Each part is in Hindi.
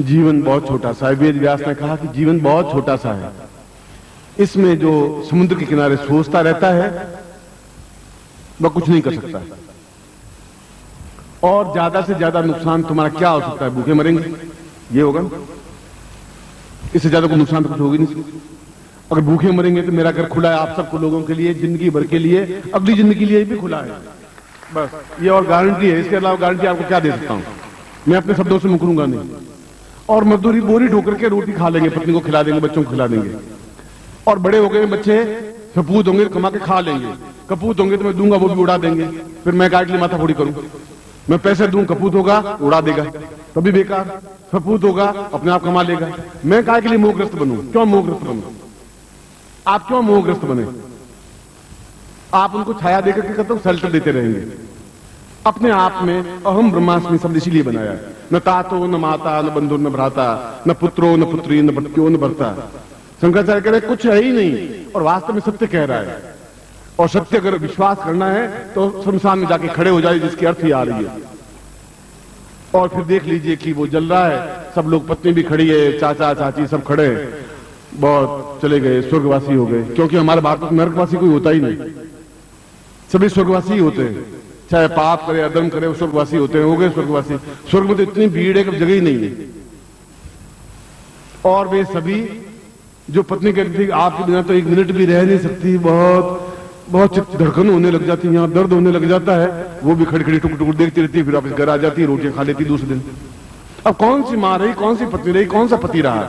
जीवन बहुत छोटा सा है। वेद व्यास ने कहा कि जीवन बहुत छोटा सा है, इसमें जो समुद्र के किनारे सोचता रहता है वह कुछ नहीं कर सकता, और ज्यादा से ज्यादा नुकसान तुम्हारा क्या हो सकता है? भूखे मरेंगे, ये होगा ना? इससे ज्यादा कोई नुकसान तो कुछ होगी नहीं। अगर भूखे मरेंगे तो मेरा घर खुला है आप सबको, लोगों के लिए, जिंदगी भर के लिए, अगली जिंदगी के लिए भी खुला है, बस ये और गारंटी है। इसके अलावा गारंटी आपको क्या दे सकता हूं? मैं अपने शब्दों से मुकरूंगा नहीं। और मजदूरी बोरी ठोकर के रोटी खा लेंगे, पत्नी को खिला देंगे, बच्चों को खिला देंगे, और बड़े हो गए बच्चे सपूत होंगे, कमा के खा लेंगे। कपूत होंगे तो मैं दूंगा, वो भी उड़ा देंगे, फिर मैं काट लिए माथा फोड़ी करूं। मैं पैसे दूं, कपूत होगा उड़ा देगा, तभी बेकार। सपूत होगा अपने आप कमा लेगा। मैं काय के लिए मोहग्रस्त बनूं? क्यों मोहग्रस्त बनूं? आप क्यों मोहग्रस्त बने? आप उनको छाया देकर के कहते हो शेल्टर देते रहेंगे। अपने आप में अहम ब्रह्मास्मि शब्द इसीलिए बनाया है। न तातो न माता न बंधु न भ्राता न पुत्रो न पुत्री न भटक्यो न भरता। शंकराचार्य कह रहे कुछ है ही नहीं, और वास्तव में सत्य कह रहा है। और सत्य अगर विश्वास करना है तो शमशान में जाके खड़े हो जाए, जिसकी अर्थ ही आ रही है। और फिर देख लीजिए कि वो जल रहा है, सब लोग, पत्नी भी खड़ी है, चाचा चाची सब खड़े हैं, बहुत चले गए, स्वर्गवासी हो गए। क्योंकि हमारे भारत में नरकवासी कोई होता ही नहीं, सभी स्वर्गवासी ही होते हैं। चाहे पाप करे अधर्म करे, वो स्वर्गवासी होते हैं, हो गए स्वर्गवासी। स्वर्ग में तो इतनी भीड़ है कि जगह ही नहीं है। और वे सभी जो पत्नी कहती थी आपके बिना तो एक मिनट भी रह नहीं सकती, बहुत बहुत धड़कन होने लग जाती है, यहाँ दर्द होने लग जाता है, वो भी खड़ी खड़ी टुक टुक देखती रहती है, फिर वापस घर आ जाती है, रोटियां खा लेती दूसरे दिन। अब कौन सी मां रही, कौन सी पत्नी रही, कौन सा पति रहा?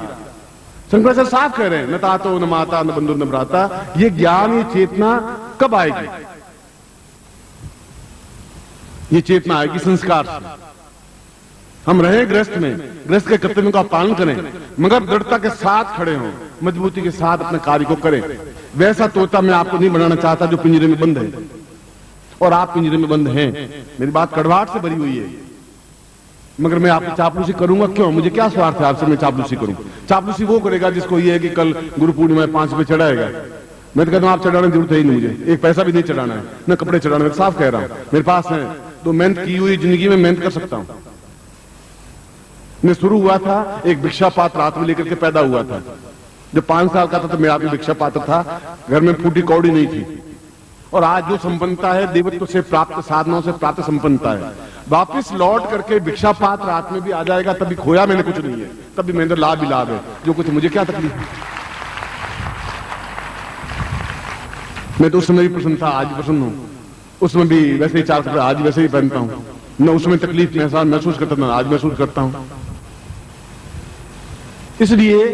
शंकराचार्य साफ कह रहे हैं, न तातो न माता न बंधु न भ्राता। ये ज्ञान, ये चेतना कब आएगी? ये चेतना आएगी संस्कार से। हम रहे गृहस्थ में, गृहस्थ के कर्तव्यों का पालन करें, मगर दृढ़ता के साथ खड़े हों, मजबूती के साथ अपने कार्य को करें। वैसा तोता मैं आपको नहीं बनाना चाहता जो पिंजरे में बंद है, और आप पिंजरे में बंद हैं। मेरी बात कड़वाहट से भरी हुई है, मगर मैं आपकी चापलूसी करूंगा क्यों? मुझे क्या स्वार्थ है आपसे मैं चापलूसी करूं? चापलूसी वो करेगा जिसको ये है कि कल गुरु पूर्णिमा 5 रुपए चढ़ाएगा। मैं तो कहता हूं आप चढ़ाने की जरूरत है ही नहीं, मुझे एक पैसा भी नहीं चढ़ाना है, न कपड़े चढ़ाना है। साफ कह रहा हूं, मेरे पास है तो मेहनत की हुई जिंदगी में मेहनत कर सकता हूं। मैं शुरू हुआ था एक भिक्षा पात्र हाथ में लेकर के पैदा हुआ था। जब 5 साल का था तो मेरा भी भिक्षा पात्र था, घर में फूटी कौड़ी नहीं थी। और आज जो संपन्नता है देवत्व से प्राप्त साधनों से प्राप्त संपन्नता है। वापिस लौट करके भिक्षा पात्र हाथ में भी आ जाएगा, तभी खोया मैंने कुछ नहीं है, तभी मेरे अंदर लाभ ही लाभ है। जो कुछ मुझे क्या तकलीफ है? मैं तो उस समय भी प्रसन्न था, आज भी प्रसन्न हूं। उसमें भी वैसे ही 4 कपड़े आज वैसे ही पहनता हूं। न उसमें तकलीफ महसूस करता था, आज महसूस करता हूं। इसलिए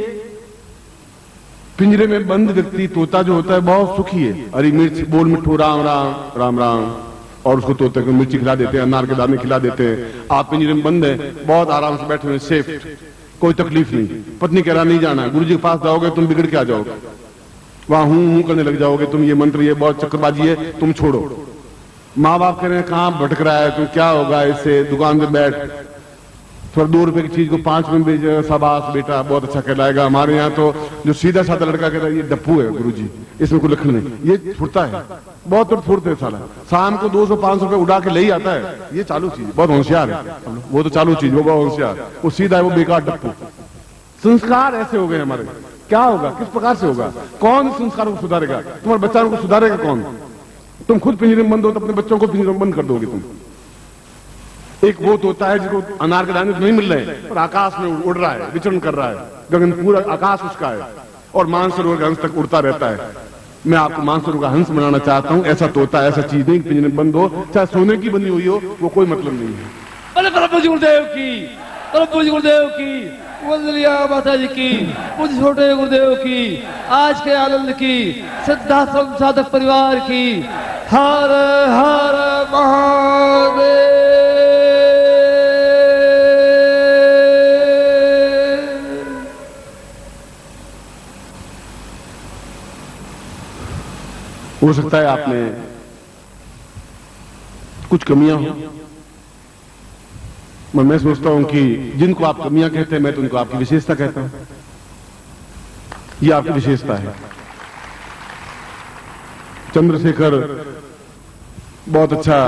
पिंजरे में बंद व्यक्ति, तोता जो होता है, बहुत सुखी है। हरी मिर्च बोल मिठू राम राम राम राम, और उसको तोते को मिर्ची खिला देते हैं, अनार के दाने खिला देते हैं। आप पिंजरे में बंद है, बहुत आराम से बैठे हुए, सेफ, कोई तकलीफ नहीं। पत्नी कह रहा नहीं जाना, गुरु जी के पास जाओगे तुम बिगड़ के आ जाओगे, वहां हूं करने लग जाओगे, तुम ये मंत्र ये बहुत चक्करबाजी है, तुम छोड़ो। माँ बाप कह रहे हैं कहां भटक रहा है, तुम क्या होगा इससे, दुकान पे बैठ, थोड़ा 2 रुपए की चीज को 5 में बेच, शाबाश बेटा बहुत अच्छा कहलाएगा। हमारे यहाँ तो जो सीधा साधा लड़का कहता है ये डप्पू है गुरुजी, इसमें कोई लक्षण नहीं, ये फुर्ता है, बहुत फुर्त है साला, शाम को 200-500 रुपए उड़ा के ले ही आता है, ये चालू चीज, बहुत होशियार है वो, तो चालू चीज, वो बहुत होशियार, वो सीधा है, वो बेकार डप्पू। संस्कार ऐसे हो गए हमारे, क्या होगा, किस प्रकार से होगा? कौन संस्कारों को सुधारेगा? तुम्हारे बच्चों को सुधारेगा कौन? तुम खुद पिंजरे में बंद हो तो अपने बच्चों को पिंजरे में बंद कर दोगे तुम। एक वो होता है जिसको अनार के दाने नहीं मिल रहे हैं, और आकाश में उड़ रहा है, विचरण कर रहा है, गगन पूरा आकाश उसका है, और मानसरोवर का हंस तक उड़ता रहता है। मैं आपको मानसरोवर का हंस बनाना चाहता हूं। ऐसा तोता, ऐसा चीज नहीं पिंजरे में बंद हो, चाहे सोने की बनी हुई हो, वो कोई मतलब नहीं है। प्रभु जी गुरुदेव की, प्रभु जी गुरुदेव की, वंदलिया माता जी की, मुझ छोटे गुरुदेव की, आज के आनंद की, सिद्धाश्रम साधक परिवार की। हर हर महादेव। हो सकता है आप में कुछ कमियां हो, मैं सोचता हूं कि जिनको आप कमियां कहते हैं, मैं तो उनको आपकी विशेषता कहता हूं। ये आपकी विशेषता है। चंद्रशेखर बहुत अच्छा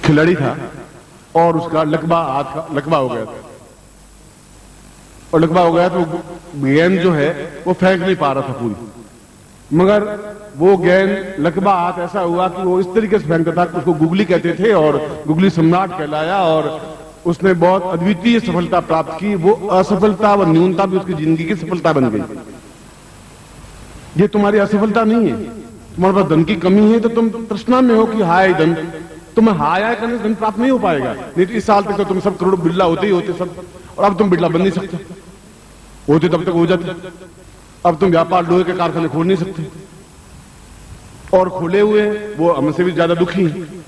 खिलाड़ी था, और उसका लकवा, हाथ का लकवा हो गया था। और लकवा हो गया तो गेंद जो है वो फेंक नहीं पा रहा था पूरी, मगर वो गेंद लकवा हाथ ऐसा हुआ कि वो इस तरीके से फेंकता था कि उसको गुगली कहते थे और गुगली सम्राट कहलाया और उसने बहुत अद्वितीय सफलता प्राप्त की। वो असफलता व न्यूनता भी उसकी जिंदगी की सफलता बन गई। ये तुम्हारी असफलता नहीं है, तुम्हारे पास धन की कमी है तो तुम तृष्णा में हो कि हाय धन, तुम्हें हाय करने से धन प्राप्त नहीं हो पाएगा। नहीं तो इस साल तक तो तुम सब करोड़ बिरला होते ही होते सब, और अब तुम बिरला बन नहीं सकते, होते तब तक हो जाते। अब तुम व्यापार लोहे के कारखाने खोल नहीं सकते, और खोले हुए वो हमसे भी ज्यादा दुखी हैं।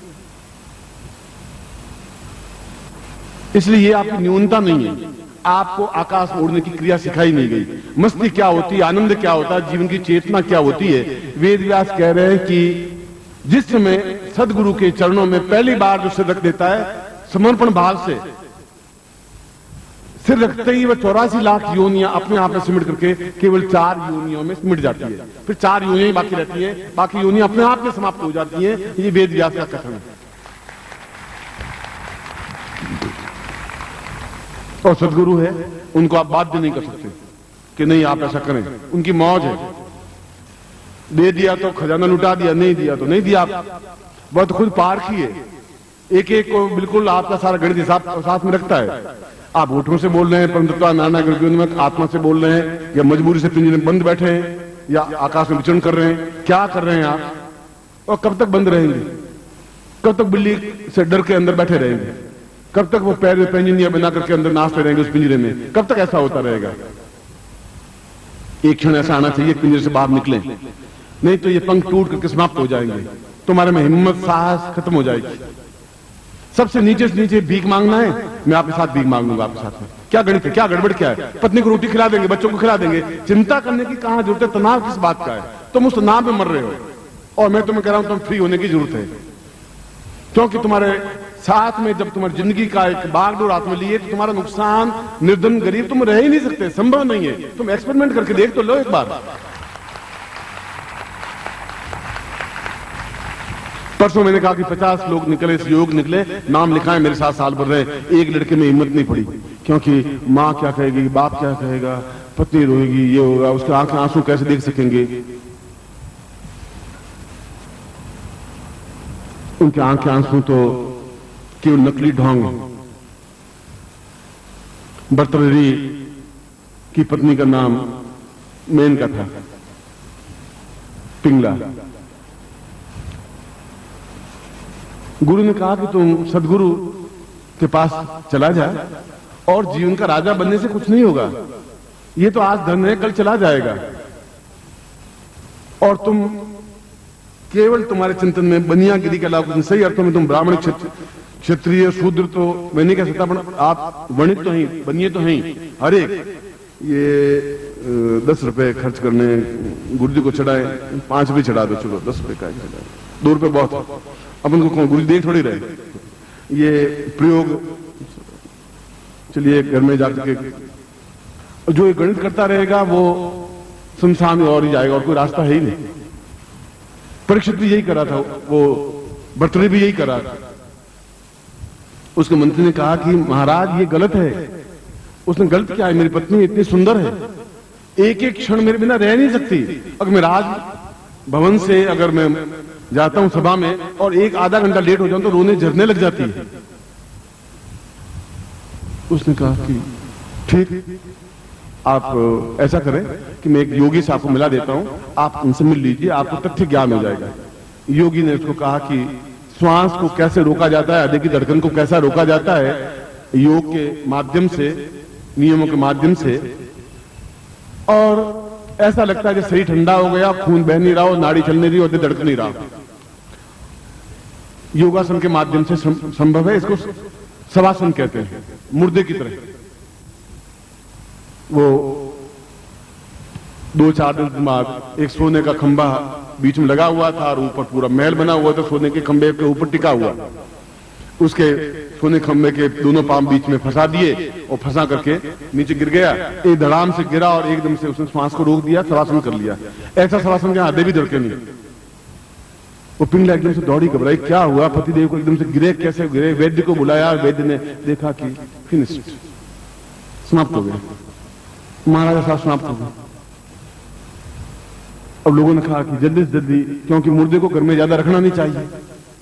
इसलिए ये आपकी न्यूनता नहीं है, आपको आकाश में उड़ने की क्रिया सिखाई नहीं गई। मस्ती क्या होती है, आनंद क्या होता है, जीवन की चेतना क्या होती है। वेद व्यास कह रहे हैं कि जिस समय सदगुरु के चरणों में पहली बार जो सिर रख देता है समर्पण भाव से, सिर रखते ही वह 84 लाख योनियां अपने आप में सिमट करके केवल 4 योनियों में सिमट जाती है। फिर 4 योनियां बाकी रहती है, बाकी योनियां अपने आप में समाप्त हो जाती हैं। ये वेद व्यास का कथन है। और सदगुरु है, उनको आप बाध्य नहीं कर सकते कि नहीं आप ऐसा करें, उनकी मौज है। दे दिया तो खजाना लुटा दिया, नहीं दिया तो नहीं दिया। वह तो खुद पारखी है, एक एक को बिल्कुल आपका सारा गणित हिसाब साथ में रखता है। आप होठों से बोल रहे हैं परंतु नाना आत्मा से बोल रहे हैं, या मजबूरी से पिंजरे में बंद बैठे हैं, या आकाश में विचरण कर रहे हैं, क्या कर रहे हैं आप, और कब तक बंद रहेंगे, कब तक बिल्ली से डर के अंदर बैठे रहेंगे, कब तक वो पैर में पैंजनियां बना करके अंदर नाचते रहेंगे उस पिंजरे में, कब तक ऐसा होता रहेगा। एक क्षण ऐसा आना चाहिए पिंजरे से बाहर निकले, नहीं तो ये पंख टूट करके समाप्त हो जाएंगे, तुम्हारे में हिम्मत साहस खत्म हो जाएगी। सबसे नीचे से नीचे भीख मांगना है, मैं आपके साथ भीख मांग लूंगा, आपके साथ में क्या गणित है, क्या गड़बड़ क्या है, पत्नी को रोटी खिला देंगे, बच्चों को खिला देंगे, चिंता करने की कहां जरूरत है, तनाव किस बात का है। तुम उस तनाव में मर रहे हो और मैं तुम्हें कह रहा हूं तुम फ्री होने की जरूरत है, क्योंकि तुम्हारे साथ में जब तुम्हारी जिंदगी का एक बागडोर हाथ में लिए तो तुम्हारा नुकसान, निर्धन गरीब तुम रह ही नहीं सकते, संभव नहीं है। तुम एक्सपेरिमेंट करके देख तो लो एक बार। परसों मैंने कहा कि 50 लोग निकले, इस योग निकले, नाम लिखाए, मेरे साथ साल भर रहे, एक लड़के में हिम्मत नहीं पड़ी, क्योंकि माँ क्या कहेगी, बाप क्या कहेगा, पत्नी रोएगी, ये होगा, उसके आंखें आंसू कैसे देख सकेंगे, उनके आंखें आंसू तो केवल नकली ढोंग है। भर्तृहरि की पत्नी का नाम मेनका था, पिंगला। गुरु ने कहा कि तुम सदगुरु के पास चला जा, और जीवन का राजा बनने से कुछ नहीं होगा, ये तो आज धन है कल चला जाएगा, और तुम केवल तुम्हारे चिंतन में बनियागिरी के अलावा सही अर्थों में तुम ब्राह्मण क्षत्रिय शूद्र तो मैं नहीं कह सकता, पर आप वर्णित तो हैं, बनिए तो हैं। हर एक ये 10 रुपए खर्च करने गुरु जी को चढ़ाए, 5 भी चढ़ा दो, चलो 10 रुपए का चढ़ाए, 2 रुपए बहुत, अपन को कौन गुरु देख थोड़ी रहे। ये प्रयोग चलिए घर में जाकर के जो गणित करता रहेगा वो संसार में और ही जाएगा, और कोई रास्ता है ही नहीं। परीक्षित भी यही करा था, वो भर्तृहरि भी यही करा था। उसके मंत्री ने कहा कि महाराज ये गलत है। उसने गलत क्या है, मेरी पत्नी इतनी सुंदर है, एक एक क्षण मेरे बिना रह नहीं सकती। अगर मैं राज भवन से अगर मैं जाता हूं सभा में और एक आधा घंटा लेट हो जाऊं तो रोने झरने लग जाती है। उसने कहा कि ठीक, आप ऐसा करें कि मैं एक योगी से आपको मिला देता हूं, आप उनसे मिल लीजिए, आपको तथ्य ज्ञान हो जाएगा। योगी ने उसको कहा कि श्वास को कैसे रोका जाता है, हृदय की धड़कन को कैसा रोका जाता है, योग के माध्यम से, नियमों के माध्यम से, और ऐसा लगता है कि शरीर ठंडा हो गया, खून बह नहीं रहा, नाड़ी चल नहीं रही, हृदय धड़क नहीं रहा। योगासन के माध्यम से संभव है। इसको शवासन कहते हैं, मुर्दे की तरह। वो 2-4 दिन बाद एक सोने का खंभा बीच में लगा हुआ था और ऊपर पूरा महल बना हुआ था, सोने के खंभे के ऊपर टिका हुआ। उसके सोने खंभे के दोनों पांव बीच में फंसा दिए और फंसा करके नीचे गिर गया। एक धड़ाम से गिरा और एकदम से उसने श्वास को रोक दिया, शवासन कर लिया। ऐसा शवासन के हृदय भी धड़के नहीं। वो पिंगला एकदम से दौड़ी, घबराई, क्या हुआ? पतिदेव को एकदम से गिरे, कैसे गिरे? वैद्य को बुलाया, वैद्य ने देखा कि फिनिश्ड, समाप्त हो गया, महाराजा साहब समाप्त हो गए। अब लोगों ने कहा कि जल्दी से जल्दी, क्योंकि मुर्दे को घर में ज्यादा रखना नहीं चाहिए,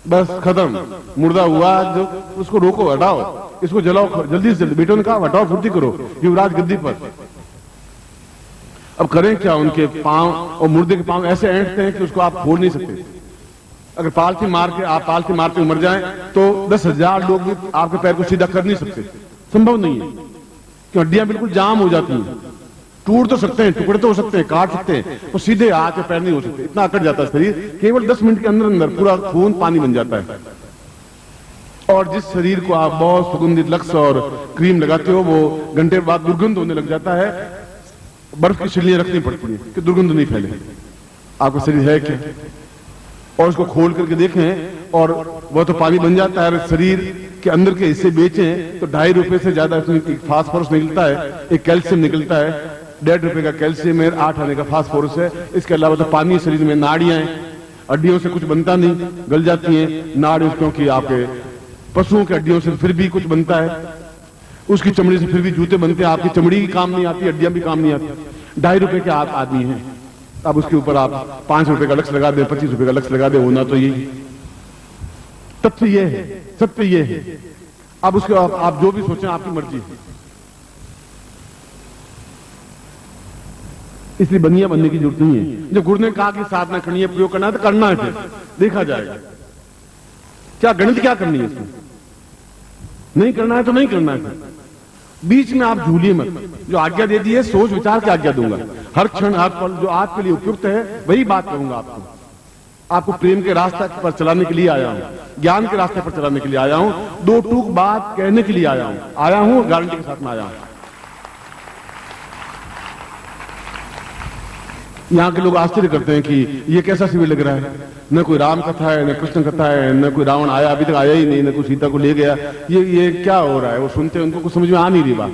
बस खत्म, मुर्दा हुआ जो उसको रोको, हटाओ, इसको जलाओ जल्दी से जल्दी। बेटों ने कहा हटाओ, फुर्ती करो, युवराज गद्दी पर। अब करें क्या? उनके पांव और मुर्दे के पांव ऐसे ऐंठते हैं कि उसको आप फोड़ नहीं सकते। अगर पालथी मार के आप पालथी मारते मर जाएं तो 10,000 लोग भी आपके पैर को सीधा कर नहीं सकते, संभव नहीं है, क्योंकि हड्डियां बिल्कुल जाम हो जाती हैं। टूट तो सकते हैं, टुकड़े तो हो सकते हैं, काट सकते हैं, और सीधे हाथ या पैर नहीं हो सकते, इतना अकड़ जाता है शरीर। केवल 10 मिनट के अंदर अंदर पूरा खून पानी बन जाता है। और जिस शरीर को आप बहुत सुगंधित लक्स और क्रीम लगाते हो, वो घंटे बाद दुर्गंध होने लग जाता है। बर्फ की सिल्लियां रखनी पड़ती है कि दुर्गंध नहीं फैले। आपका शरीर है क्या? और उसको खोल करके देखें और वह तो पानी बन जाता है। शरीर के अंदर के हिस्से बेचें तो 2.5 रुपए से ज्यादा एक फास्फोरस निकलता है, एक कैल्शियम निकलता है, 1.5 रुपए का कैल्शियम है, 8 आने का फास्फोरस है। इसके अलावा तो पानी शरीर में, नाड़ियां हैं, हड्डियों से कुछ बनता नहीं, गल जाती हैं नाड़ियों, क्योंकि आपके पशुओं की हड्डियों से फिर भी कुछ बनता है, उसकी चमड़ी से फिर भी जूते बनते हैं। आपकी चमड़ी भी काम नहीं आती, हड्डियां भी काम नहीं आती। 2.5 रुपए के आप आदमी हैं, अब उसके ऊपर आप 5 रुपए का लक्ष्य लगा दे, 25 रुपए का लक्ष्य लगा दे, होना तो यही। तथ्य ये है, सत्य ये है। अब उसके आप जो भी सोचें, आपकी मर्जी है। इसलिए बनिया बनने की जरूरत नहीं है। जब गुरु ने कहा कि साधना करनी है, प्रयोग करना है, तो करना है, फिर देखा जाएगा। क्या गणित क्या करनी है इसमें? नहीं करना है तो नहीं करना है। बीच में आप झूलिए मत। जो आज्ञा दे दी है, सोच विचार की आज्ञा दूंगा। हर क्षण हर पल जो आपके लिए उपयुक्त है वही बात कहूंगा आपको। आपको प्रेम के रास्ते पर चलाने के लिए आया हूं, ज्ञान के रास्ते पर चलाने के लिए आया हूं, 2 टूक बात कहने के लिए आया हूं, गारंटी के साथ में आया हूं। यहाँ के लोग आश्चर्य करते हैं कि ये कैसा शिविर लग रहा है, न कोई राम कथा है, न कृष्ण कथा है, न कोई रावण आया, अभी तक आया ही नहीं, न कोई सीता को ले गया। ये क्या हो रहा है? वो सुनते हैं, उनको कुछ समझ में आ नहीं रही बात।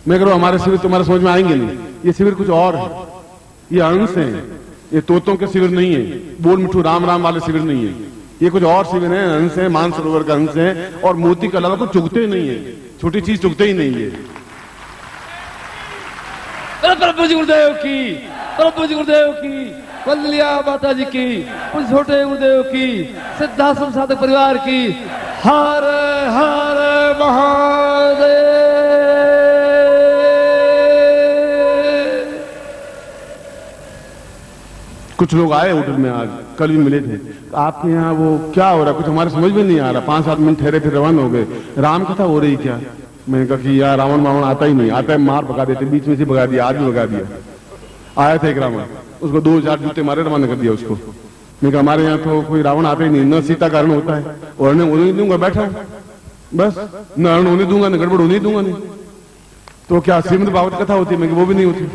मैं कह रहा हूं हमारे शिविर तुम्हारे समझ में आएंगे नहीं। ये शिविर कुछ और है, ये अंश है, ये तोतों के शिविर नहीं है, बोल मिठू राम राम वाले शिविर नहीं है। ये कुछ और शिविर है, अंश है, मानसरोवर का अंश है। और मोती के अलावा कुछ चुगते ही नहीं है, छोटी चीज चुगते ही नहीं है। प्रभु जी गुरुदेव की, प्रभु जी गुरुदेव की, वंदलिया माता जी की, उन छोटे गुरुदेव की, सिद्धाश्रम साधक परिवार की। हर हर महादेव। कुछ लोग आए होटल में, आज कल भी मिले थे। आपके यहाँ वो क्या हो रहा है? कुछ हमारे समझ में नहीं आ रहा। 5-7 मिनट ठहरे, फिर रवाना हो गए। राम कथा हो रही क्या? मैंने कहा कि यार रावण वावण आता ही नहीं, आता है मार भगा देते, बीच में से भगा दिया, आज भी भगा दिया। आया था एक रावण, उसको 2-4 जूते मारे, रवाना कर दिया उसको। मैंने कहा हमारे यहाँ तो कोई रावण आता ही नहीं, न सीता का हरण होता है, और हरण होने दूंगा, बैठा बस, न हरण होने दूंगा, न गड़बड़ होने दूंगा। नहीं तो क्या श्रीमद् भागवत कथा होती है? मैं वो भी नहीं होती।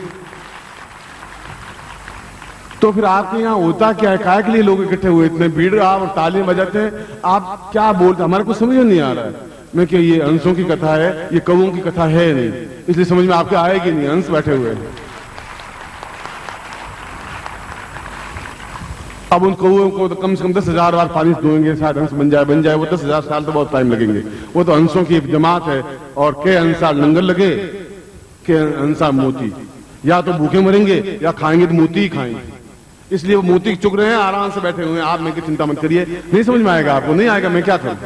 तो फिर आपके यहाँ होता क्या है? काय के लिए लोग इकट्ठे हुए, इतने भीड़, आप और तालियां बजाते हैं, आप क्या बोलते? हमारे को समझ में नहीं आ रहा है। मैं क्या ये अंशों की कथा है, ये कौओं की कथा है नहीं, इसलिए समझ में आपके आएगी नहीं। अंश बैठे हुए हैं। अब उन कौओं को तो कम से कम 10,000 बार पानी से धोएंगे, शायद अंश बन जाए। वो 10,000 साल तो बहुत टाइम लगेंगे। वो तो अंशों की एक जमात है, और के अंसार लंगर लगे, के अंसार मोती। या तो भूखे मरेंगे या खाएंगे तो मोती ही खाएंगे। इसलिए वो मोती चुग रहे हैं, आराम से बैठे हुए हैं। आप मैं की चिंता मत करिए, नहीं समझ में आएगा आपको, नहीं आएगा, मैं क्या करूं?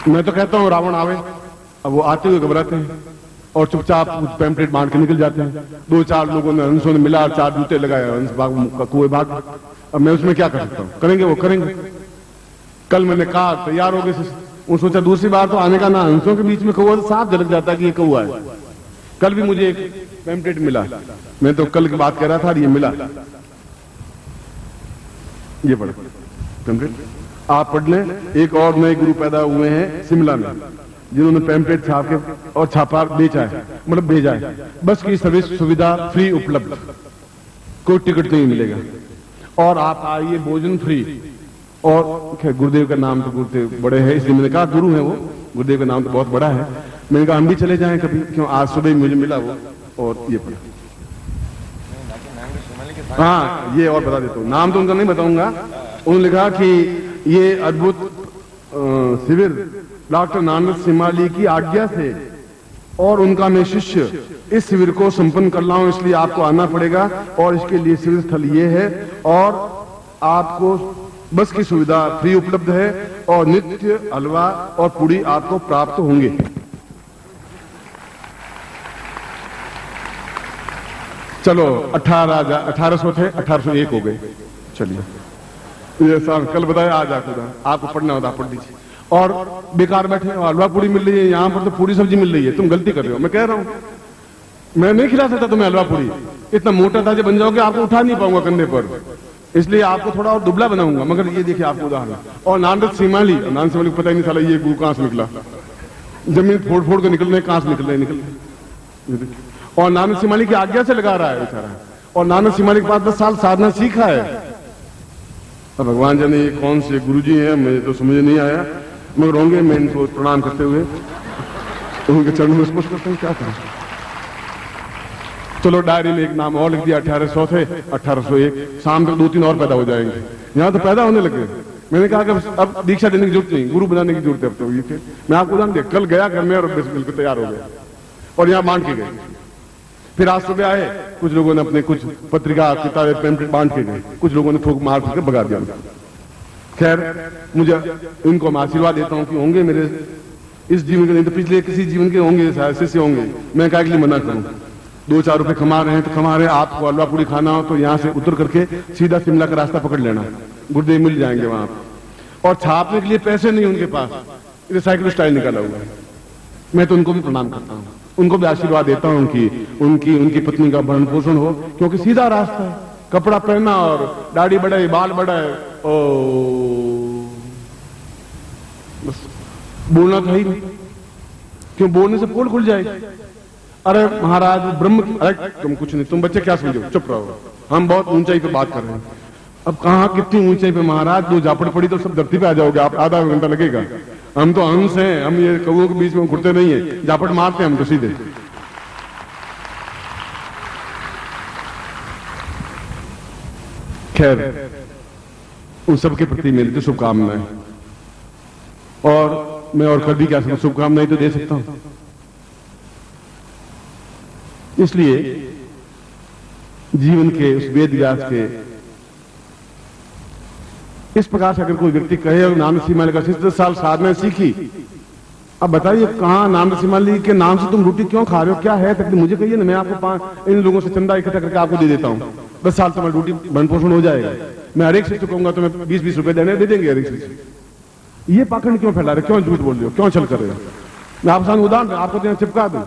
मैं तो कहता हूं रावण आवे, अब वो आते हुए घबराते हैं और चुपचाप पैम्पलेट बांध के निकल जाते हैं। 2-4 लोगों ने, अंशों ने मिला, 4 जूते लगाए, अंश भाग कुएं भाग। अब मैं उसमें क्या कर सकता हूं? करेंगे वो करेंगे। कल मैंने कहा तैयार हो गए, वो सोचा दूसरी बार तो आने का ना। अंशों के बीच में कौआ तो साफ झलक जाता कि ये कौआ है। कल भी मुझे एक पैम्पलेट मिला, मैं तो कल की बात कह रहा था, ये मिला, ये पढ़ पैम्पलेट, आप पढ़ लें। एक और नए गुरु पैदा हुए हैं शिमला में, जिन्होंने पैम्पलेट छाप के और छापा बेचा है, मतलब भेजा है। बस की सर्विस सुविधा फ्री उपलब्ध, कोई टिकट नहीं मिलेगा, और आप आइए, भोजन फ्री। और गुरुदेव का नाम तो गुरुदेव बड़े है, इसलिए मैंने कहा गुरु है वो, गुरुदेव का नाम तो बहुत बड़ा है। मैंने कहा हम भी चले जाएं कभी, क्यों आज सुबह मुझे मिला वो। और ये पढ़ा हाँ, ये और बता देता हूँ, नाम तो उनका नहीं बताऊंगा। उन्होंने लिखा कि ये अद्भुत शिविर डॉक्टर नानक सिमाली की आज्ञा से और उनका मैं शिष्य इस शिविर को संपन्न कर रहा हूं, इसलिए आपको आना पड़ेगा। और इसके लिए शिविर स्थल ये है और आपको बस की सुविधा फ्री उपलब्ध है और नित्य हलवा और पूड़ी आपको प्राप्त होंगे। चलो 1800 थे, 1801 हो गए। चलिए ये साल कल बताया, आज आपको पढ़ना होता पढ़ लीजिए। और बेकार बैठे हलवा पूड़ी मिल रही है, यहां पर तो पूरी सब्जी मिल रही है, तुम गलती कर रहे हो। मैं कह रहा हूं मैं नहीं खिला सकता तुम्हें हलवा पूड़ी, इतना मोटा ताजे बन जाओगे आपको उठा नहीं पाऊंगा कंधे पर, इसलिए आपको थोड़ा और दुबला बनाऊंगा। मगर ये देखिए आपको उदाहरण। और नानक सिमाली को पता ही नहीं साला ये गुरु कहां से निकला, जमीन फोड़ फोड़ के निकल रहे, कहां से निकल रहे। और नानक सिमाली की आज्ञा से लगा रहा है बेचारा। और नानक सिमाली के पास 10 साल साधना सीखा है। अब भगवान जाने ये कौन से गुरुजी हैं, मुझे तो समझ नहीं आया, मगर होंगे। मैं इनको प्रणाम करते हुए उनके चरणों में स्पर्श करता हूं, क्या करें। चलो डायरी में एक नाम और लिख दिया, 1800 थे, 1801। शाम तक 2-3 और पैदा हो जाएंगे। यहां तो पैदा होने लगे। मैंने कहा कि अब दीक्षा देने की जरूरत नहीं, गुरु बनाने की जरूरत है। अब तो ये मैं आपको उदाहरण दिया, कल गया घर में और बिल्कुल तैयार हो गया और यहाँ बांट के गए। फिर आज सुबह आए, कुछ लोगों ने अपने कुछ पत्रिका किताबें पेम्पलेट बांट के गए, कुछ लोगों ने थोक मार करके भगा दिया। खैर मुझे इनको मैं आशीर्वाद देता हूं कि होंगे मेरे इस जीवन के, नहीं तो पिछले किसी जीवन के होंगे, शिष्य होंगे। मैं क्या के लिए मना करूं। 2-4 रुपए कमा रहे हैं तो कमा रहे हैं। आपको हलवा पूड़ी खाना हो तो यहाँ से उतर करके सीधा शिमला का रास्ता पकड़ लेना, गुरुदेव मिल जाएंगे वहां। और छापने के लिए पैसे नहीं उनके पास, रिसाइकिल स्टाइल निकाला हुआ है। मैं तो उनको भी प्रणाम करता हूँ, उनको भी आशीर्वाद देता हूं कि उनकी पत्नी का भरण पोषण हो, क्योंकि सीधा रास्ता है। कपड़ा पहना और दाढ़ी बढ़ाए, बाल बढ़ाए, ओ बस बोलना था ही नहीं। क्यों बोलने से पोल खुल जाएगी। अरे महाराज ब्रह्म, अरे तुम कुछ नहीं, तुम बच्चे क्या समझो, चुप रहो, हम बहुत ऊंचाई पे बात कर रहे हैं। अब कहां कितनी ऊंचाई पे महाराज, 2 झापड़ पड़ी तो सब धरती पे आ जाओगे आप, आधा घंटा लगेगा। हम तो हंस हैं, हम ये कौओं के बीच में घुटते नहीं है, झापड़ मारते हैं हम तो सीधे। खैर उन सबके प्रति मेरी तो शुभकामनाएं, और मैं और कभी क्या शुभकामनाएं तो दे सकता हूं। इसलिए जीवन के उस वेद व्यास के इस प्रकार से अगर कोई व्यक्ति कहे और नानक सिमाली का 10 साल साधना सीखी, अब बताइए कहां नानक सिमाली के नाम से तुम रोटी क्यों खा रहे हो, क्या है तकलीफ, मुझे कहिए ना, मैं आपको इन लोगों से चंदा इकट्ठा करके आपको दे देता हूं। 10 साल तुम्हारी रोटी भरण पोषण हो जाएगा। मैं हर एक से कहूंगा तो मैं 20-20 रुपए देने दे देंगे हर एक से। ये पाखंड क्यों फैला रहे, क्यों झूठ बोल रहे हो, क्यों छल कर रहे हो। मैं आपके सामने उदाहरण आपको तो चिपका दूं,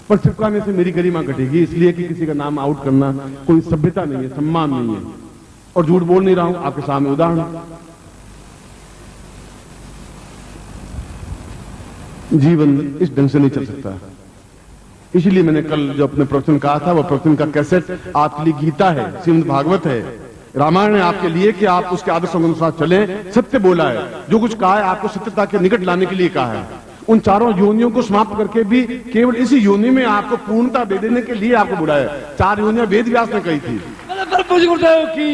पर चिपकाने से मेरी गरिमा घटेगी, इसलिए कि किसी का नाम आउट करना कोई सभ्यता नहीं है, सम्मान नहीं है। और झूठ बोल नहीं रहा हूं, आपके सामने उदाहरण। जीवन इस ढंग से नहीं चल सकता। इसलिए मैंने कल जो अपने प्रवचन कहा था, वो प्रवचन का कैसेट आपके लिए गीता है, श्रीमद् भागवत है, रामायण है आपके लिए, कि आप उसके आदर्शों के अनुसार चले। सत्य बोला है, जो कुछ कहा है आपको सत्यता के निकट लाने के लिए कहा है। उन चारों योनियों को समाप्त करके भी केवल इसी योनि में आपको पूर्णता दे देने के लिए आपको बुलाया। 4 योनियां वेद व्यास ने कही थी। गुरुदेव की,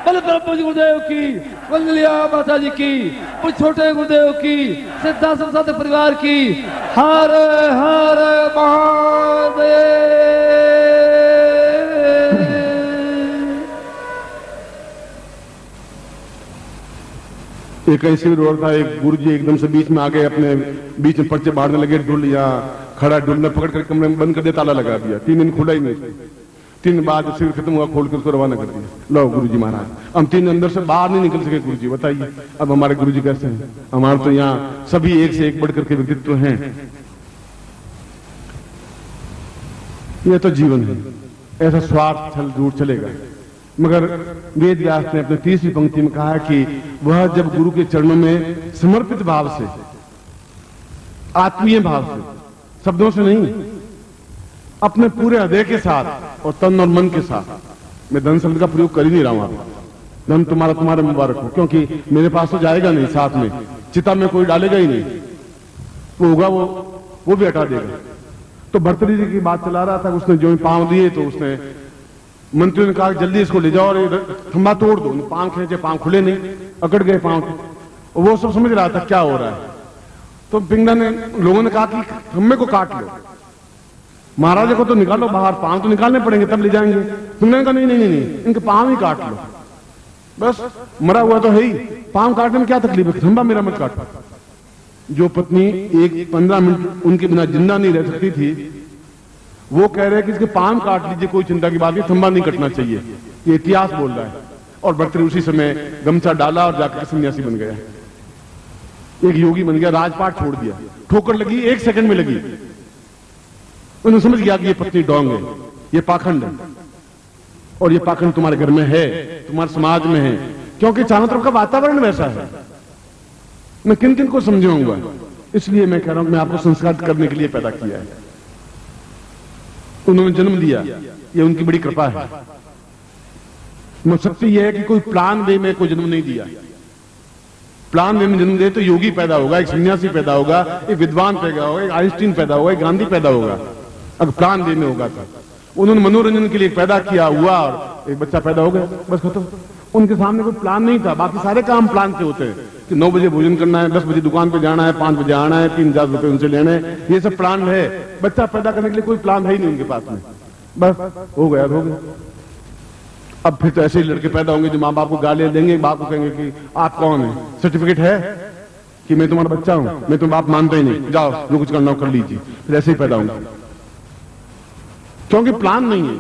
गुरुदेव की, वंदलिया माता जी की, उस छोटे गुरुदेव की, सिद्धाश्रम साधक परिवार की, हर हर महादेव। एक ऐसी रोड था, एक गुरुजी एकदम से बीच में आ गए, अपने बीच में पर्चे बांटने लगे। डुल या खड़ा डुल में पकड़ कर कमरे में बंद कर दिया, ताला लगा दिया। 3 दिन खुला ही नहीं। 3 दिन बाद शिविर खत्म हुआ, खोल कर उसको रवाना कर दिया। लो गुरुजी महाराज, हम 3 दिन अंदर से बाहर नहीं निकल सके। गुरुजी बताइए अब हमारे गुरुजी कैसे हैं। हमारे तो यहाँ सभी एक से एक बढ़ करके व्यक्तित्व हैं। यह तो जीवन है, ऐसा स्वार्थ छल झूठ चलेगा। मगर वेद व्यास ने अपने 30वीं पंक्ति में कहा है कि वह जब गुरु के चरणों में समर्पित भाव से, आत्मीय भाव से, शब्दों से नहीं, अपने पूरे हृदय के साथ और तन और मन के साथ, मैं धन शब्द का प्रयोग कर ही नहीं रहा हूं। धन तुम्हारा मुबारक हो, क्योंकि मेरे पास तो जाएगा नहीं, साथ में चिता में कोई डालेगा ही नहीं। वो होगा वो भी हटा देगा। तो भर्तृहरि जी की बात चला रहा था, उसने जो पांव दिए तो उसने मंत्रियों ने कहा जल्दी इसको ले जाओ और ये खंभा तोड़ दो। पांव खींचे, पांव खुले नहीं, अकड़ गए पांव। वो सब समझ रहा था क्या हो रहा है। तो पिंगला ने, लोगों ने कहा कि खंभे को काट लो, महाराजा को तो निकालो बाहर, पांव तो निकालने पड़ेंगे तब ले जाएंगे। पिंगला ने कहा नहीं नहीं नहीं, इनके पांव ही काट लो, बस मरा हुआ तो है ही, पांव काटने में क्या तकलीफ है, खंभा मेरा मत काटो। जो पत्नी एक 15 मिनट उनके बिना जिंदा नहीं रह सकती थी, वो कह रहे हैं कि इसके पांव काट लीजिए, कोई चिंता की बात नहीं, खंभा नहीं कटना चाहिए, ये इतिहास बोल रहा है। और भर्तृहरि उसी समय गमछा डाला और जाकर सन्यासी बन गया, एक योगी बन गया, राजपाट छोड़ दिया। ठोकर लगी 1 सेकंड में लगी, उन्होंने समझ गया कि ये पत्नी डोंग है, ये पाखंड है, और ये पाखंड तुम्हारे घर में है, तुम्हारे समाज में है, क्योंकि चारों तरफ का वातावरण वैसा है। मैं किन किन को समझाऊंगा, इसलिए मैं कह रहा हूं मैं आपको संस्कार करने के लिए पैदा किया है। उन्होंने जन्म दिया, ये उनकी बड़ी कृपा है। सत्य यह है कि कोई प्लान वे में कोई जन्म नहीं दिया। प्लान वे में जन्म दे तो योगी पैदा होगा, एक सन्यासी पैदा होगा, एक विद्वान पैदा होगा, एक आइंस्टीन पैदा होगा, एक गांधी पैदा होगा, अगर प्लान वे में होगा तो। उन्होंने मनोरंजन के लिए पैदा किया, हुआ और एक बच्चा पैदा हो गया, बस खत्म। उनके सामने कोई प्लान नहीं था। बाकी सारे काम प्लान से होते हैं कि 9 बजे भोजन करना है, 10 बजे दुकान पे जाना है, 5 बजे आना है, 3000 रुपए उनसे लेने हैं, ये सब प्लान है। बच्चा पैदा करने के लिए कोई प्लान है ही नहीं उनके पास में, बस हो गया तो हो गया। अब फिर तो ऐसे ही लड़के पैदा होंगे जो माँ बाप को गालियां देंगे, बाप को कहेंगे कि आप कौन है, सर्टिफिकेट है कि मैं तुम्हारा बच्चा हूं, मैं तुम बाप मानता ही नहीं, जाओ जो कुछ करना हो कर लीजिए। फिर ऐसे ही पैदा होंगे, क्योंकि प्लान नहीं है।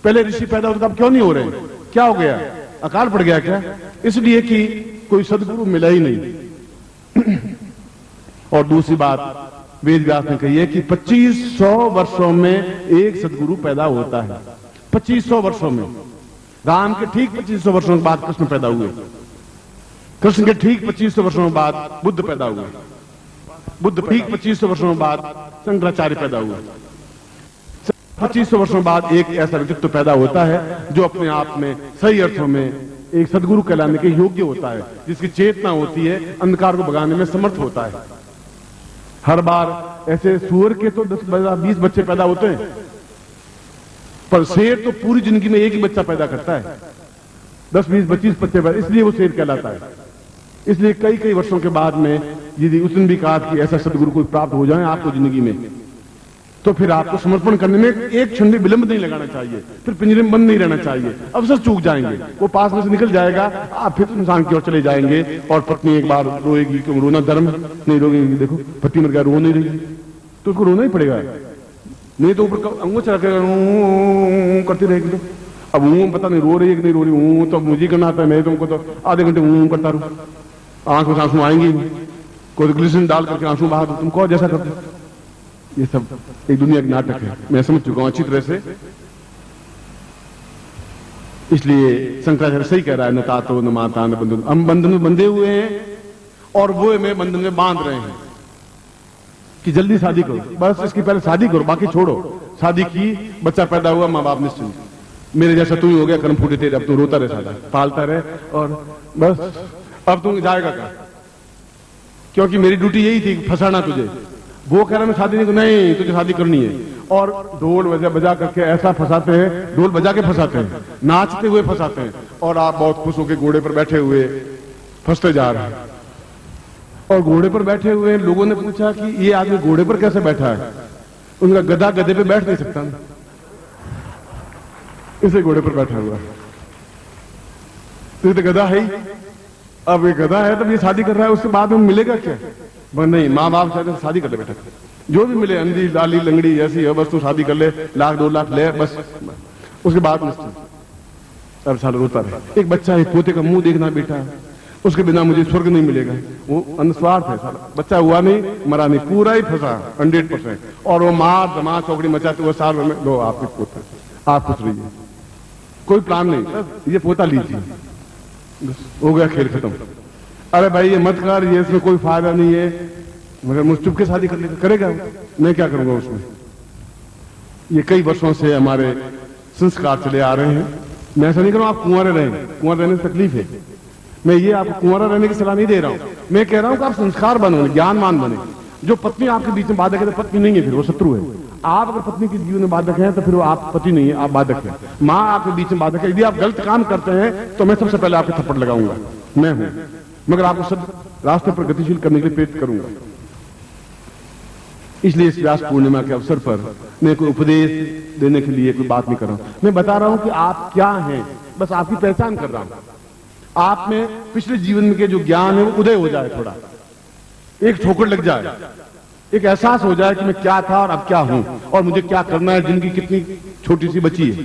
पहले ऋषि पैदा होते अब क्यों नहीं हो रहे, क्या हो गया, अकाल पड़ गया क्या? इसलिए कि कोई सदगुरु मिला ही नहीं। और दूसरी बात वेद व्यास ने कही है कि 2500 वर्षों में एक सदगुरु पैदा होता है। 2500 वर्षों में, राम के ठीक 2500 वर्षों के बाद कृष्ण पैदा हुए, कृष्ण के ठीक 2500 वर्षों बाद बुद्ध पैदा हुए, बुद्ध ठीक 2500 वर्षों बाद शंकराचार्य पैदा हुए। 2500 वर्षों बाद एक ऐसा व्यक्तित्व पैदा होता है जो अपने आप में सही अर्थों में एक सदगुरु कहलाने के योग्य होता है, जिसकी चेतना होती है, अंधकार को भगाने में समर्थ होता है। हर बार ऐसे सूअर के तो 10-20 बच्चे पैदा होते हैं, पर शेर तो पूरी जिंदगी में एक ही बच्चा पैदा करता है, 10-20-25 बच्चे पैदा, इसलिए वो शेर कहलाता है। इसलिए कई कई वर्षों के बाद में यदि उस दिन भी कहा कि ऐसा सदगुरु को प्राप्त हो जाए आपको जिंदगी में, तो फिर आपको समर्पण करने में एक क्षण भी विलंब नहीं लगाना चाहिए, फिर पिंजरे में बंद नहीं रहना चाहिए। अवसर चूक जाएंगे, वो पास में से निकल जाएगा, आप फिर इंसान की ओर चले जाएंगे। और पत्नी एक बार रोएगी, क्यों रोना धर्म नहीं, रोएगी, देखो पति मर गया, रो नहीं रही तो उसको रोना ही पड़ेगा, नहीं तो ऊपर अंगूठा चढ़ा के करती रहेगी। तो अब पता नहीं रो रही है कि नहीं रो रही, तो मुझे करना आता है, मैं तुमको तो आधे घंटे करता रहूं, आंखों से आंसू आएंगे, कोई ग्लिसरीन डाल करके आंसू बहा दो, तुम कहो जैसा करते। ये सब एक दुनिया का नाटक है, मैं समझ चुका हूं अच्छी तरह से। इसलिए शंकराचार्य सही कह रहा है, न तातो न माता न बंधु, हम बंधन में बंधे हुए हैं और वो हमें बंधन में बांध रहे हैं कि जल्दी शादी करो, बस इसकी पहले शादी करो, बाकी छोड़ो। शादी की, बच्चा पैदा हुआ, माँ बाप निश्चिंत, मेरे जैसा तू ही हो गया, कर्म फूटे तेरे, अब तू रोता रहे, साला पालता रहे, और बस अब तू जाएगा क्या, क्योंकि मेरी ड्यूटी यही थी फंसाना तुझे। वो कह रहा मैं शादी नहीं, तुझे शादी करनी है, और ढोल बजा करके ऐसा फंसाते हैं, ढोल बजा के फंसाते हैं, नाचते हुए फंसाते हैं, और आप बहुत खुश होकर घोड़े पर बैठे हुए फंसते जा रहे हैं। और घोड़े पर बैठे हुए लोगों ने पूछा कि ये आदमी घोड़े पर कैसे बैठा है? उनका गधा गधे पे बैठ नहीं सकता, इसे घोड़े पर बैठा हुआ है, तो गधा है ही। अब ये गधा है तब ये शादी कर रहा है, उसके बाद में मिलेगा क्या? नहीं, माँ बाप चाहते शादी कर ले बेटा, जो भी मिले, अंधी लाली लंगड़ी जैसी है, बस तू शादी कर ले, 1-2 लाख ले, बस उसके बाद निश्चित। अब साल रोता रहे। एक बच्चा है, पोते का मुंह देखना बेटा, उसके बिना मुझे स्वर्ग नहीं मिलेगा, वो अनुस्वार्थ है साला, बच्चा हुआ नहीं, मरा नहीं, पूरा ही फंसा 100%, और वो मार दमा चौकड़ी मचाते हुए साल में लो आपके पोता, आप खुश रहिए, कोई प्लान नहीं, ये पोता लीजिए, हो गया खेल खत्म। अरे भाई ये मत कर, ये इसमें कोई फायदा नहीं है, मगर मुझ चुप के शादी कर लेगा, करेगा, मैं क्या करूंगा उसमें? ये कई वर्षों से हमारे संस्कार चले आ रहे हैं। मैं ऐसा नहीं करूँ आप कुंवारे रहें, कुंवारे रहने से तकलीफ है, मैं ये आपको कुंवारा रहने की सलाह नहीं दे रहा हूं, मैं कह रहा हूं कि आप संस्कार बनो, ज्ञानवान बने। जो पत्नी आपके बीच में बाधा करे, पत्नी नहीं है फिर वो शत्रु है, आप अगर पत्नी के जीवन में बाधक हैं तो फिर वो आप पति नहीं है, आप बाधक हैं। माँ आपके बीच में बाधक है। यदि आप गलत काम करते हैं तो मैं सबसे पहले आपके थप्पड़ लगाऊंगा, मैं हूं, मगर आपको सब रास्ते पर गतिशील करने के लिए प्रेरित करूंगा। इसलिए इस व्यास पूर्णिमा के अवसर पर मैं कोई उपदेश देने के लिए कोई बात नहीं कर रहा हूं। मैं बता रहा हूं कि आप क्या हैं, बस आपकी पहचान कर रहा हूं। आप में पिछले जीवन में के जो ज्ञान है वो उदय हो जाए, थोड़ा एक ठोकर लग जाए, एक एहसास हो जाए कि मैं क्या था और अब क्या हूं और मुझे क्या करना है, जिंदगी कितनी छोटी सी बची है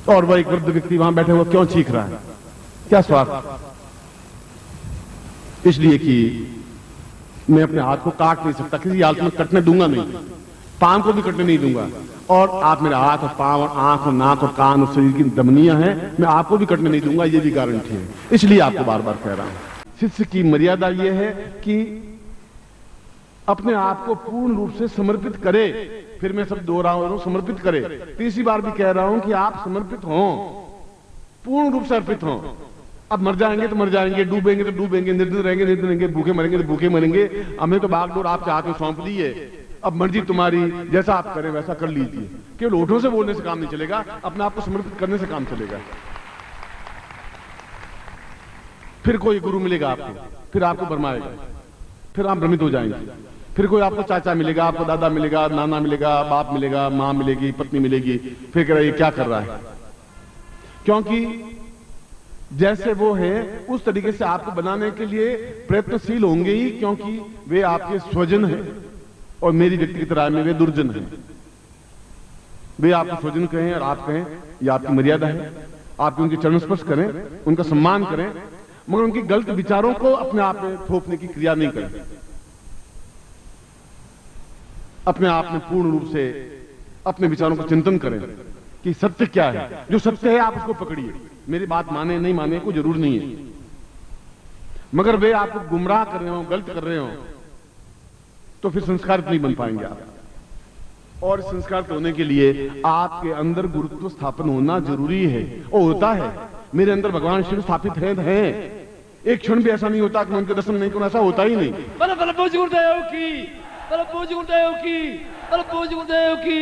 और वह एक वृद्ध व्यक्ति वहां बैठे हुआ क्यों चीख रहा है, क्या स्वार्थ। इसलिए कि मैं अपने हाथ को काट नहीं सकता, किसी हालत में कटने दूंगा नहीं, पांव को भी कटने नहीं दूंगा। और आप मेरा हाथ और पांव और आंख और नाक और कान और शरीर की धमनियां हैं, मैं आपको भी कटने नहीं दूंगा, ये भी गारंटी है। इसलिए आपको बार बार कह रहा हूं, शिष्य की मर्यादा यह है कि अपने आप को पूर्ण रूप से समर्पित करे। फिर मैं सब दोहरा रहा हूं, समर्पित करे। तीसरी बार भी कह रहा हूं कि आप समर्पित हों, पूर्ण रूप से अर्पित हों। अब मर जाएंगे तो मर जाएंगे, डूबेंगे तो डूबेंगे, निर्धन रहेंगे निर्धन रहेंगे, भूखे मरेंगे तो भूखे मरेंगे। हमें तो बागडोर आपके हाथ में सौंप दी है, अब मर्जी तुम्हारी, जैसा आप करें वैसा कर लीजिए। केवल होठों से बोलने से काम नहीं चलेगा, अपने आप को समर्पित करने से काम चलेगा। फिर कोई गुरु मिलेगा आपको, फिर आपको भरमाएगा, फिर आप भ्रमित हो जाएंगे। फिर कोई आपको चाचा मिलेगा, आपको दादा मिलेगा, नाना मिलेगा, बाप मिलेगा, मां मिलेगी, पत्नी मिलेगी, फिर कह रहा है ये क्या कर रहा है। क्योंकि जैसे वो है उस तरीके से आपको बनाने के लिए प्रयत्नशील होंगे ही, क्योंकि वे आपके स्वजन हैं और मेरी व्यक्तिगत राय में वे दुर्जन हैं। वे आपको स्वजन कहें और आप कहें, ये आपकी मर्यादा है। आप उनके चरण स्पर्श करें, उनका सम्मान करें, मगर उनके गलत विचारों को अपने आप में थोपने की क्रिया नहीं करें। अपने आप में पूर्ण रूप से अपने विचारों का चिंतन करें कि सत्य क्या है। जो सत्य है आप उसको पकड़िए, मेरी बात माने नहीं माने को जरूर नहीं है, मगर वे आपको गुमराह कर रहे हो, गलत कर रहे हो, तो फिर संस्कारित नहीं बन पाएंगे आप। और संस्कारित होने के लिए आपके अंदर गुरुत्व स्थापन होना जरूरी है, और होता है। मेरे अंदर भगवान शिव स्थापित है। एक क्षण भी ऐसा नहीं होता कि मैं उनके दर्शन नहीं करूं, ऐसा होता ही नहीं। गुरुदेव की, गुरुदेव की, गुरुदेव की,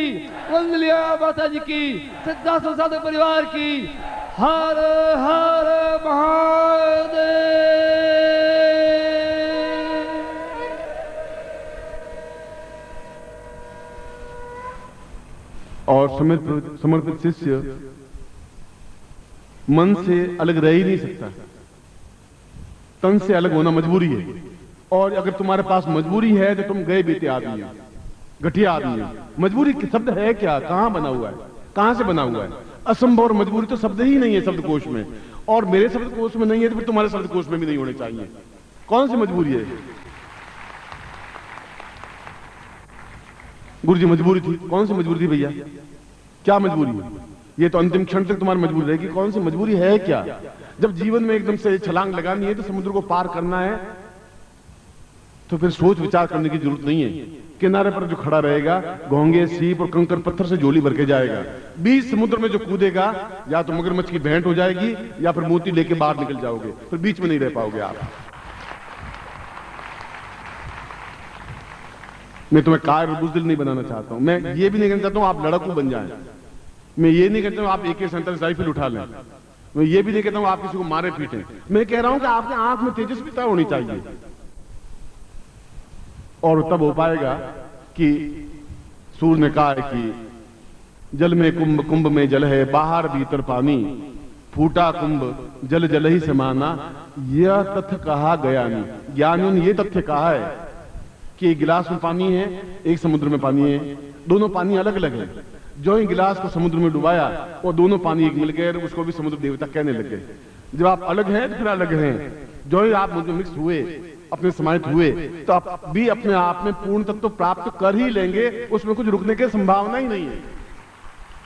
वंदलिया माता जी की, सिद्धार्थ साधक परिवार की। हर हर महादेव। और समर्पित शिष्य मन से अलग रह ही नहीं सकता, तन से अलग होना मजबूरी है। और अगर तुम्हारे पास मजबूरी है तो तुम गए बीते आदमी है, घटिया आदमी है। मजबूरी शब्द है क्या, कहां बना हुआ है, कहां से बना हुआ है? असंभव और मजबूरी तो शब्द ही नहीं है शब्दकोश में, और मेरे शब्दकोश में नहीं है तो फिर तुम्हारे शब्दकोश में भी नहीं होने चाहिए। कौन सी मजबूरी है? गुरु जी मजबूरी थी, कौन सी मजबूरी थी भैया? क्या मजबूरी है? ये तो अंतिम क्षण तक तुम्हारी मजबूरी रहेगी। कौन सी मजबूरी है क्या? जब जीवन में एकदम से छलांग लगानी है तो समुद्र को पार करना है, तो फिर सोच विचार करने की जरूरत नहीं है। किनारे पर जो खड़ा रहेगा घोंगे सीप और कंकर पत्थर से झोली भर के जाएगा। बीच समुद्र में जो कूदेगा या तो मगरमच्छ की भेंट हो जाएगी या फिर मोती लेके बाहर निकल जाओगे, फिर बीच में नहीं रह पाओगे आप। मैं तुम्हें कायर और बुज़दिल नहीं बनाना चाहता हूं। मैं ये भी नहीं कहना चाहता हूं आप लड़कू बन जाएं। मैं ये नहीं कहता हूं आप AK-47 राइफल उठा लें। मैं ये भी नहीं कहता हूं आप किसी को मारे पीटें। मैं कह रहा हूं कि आपके आंख में तेजस्विता होनी चाहिए, और तब हो पाएगा कि सूर्य ने कहा है कि जल में कुंभ, कुंभ में जल है, बाहर भीतर पानी, फूटा कुंभ जल जल ही समाना, यह तथ्य कहा गया नहीं। ज्ञानियों ने यह तथ्य कहा है कि एक गिलास में पानी है, एक समुद्र में पानी है, दोनों पानी अलग अलग है। जो ही गिलास को समुद्र में डुबाया वो दोनों पानी एक मिल गए, उसको भी समुद्र देवता कहने लगे। जब आप अलग हैं तो फिर अलग हैं। जो ही आप मुझे मिक्स हुए, अपने समाहित हुए, तो आप भी अपने आप में पूर्ण तत्व प्राप्त कर ही लेंगे, उसमें कुछ रुकने की संभावना ही नहीं है।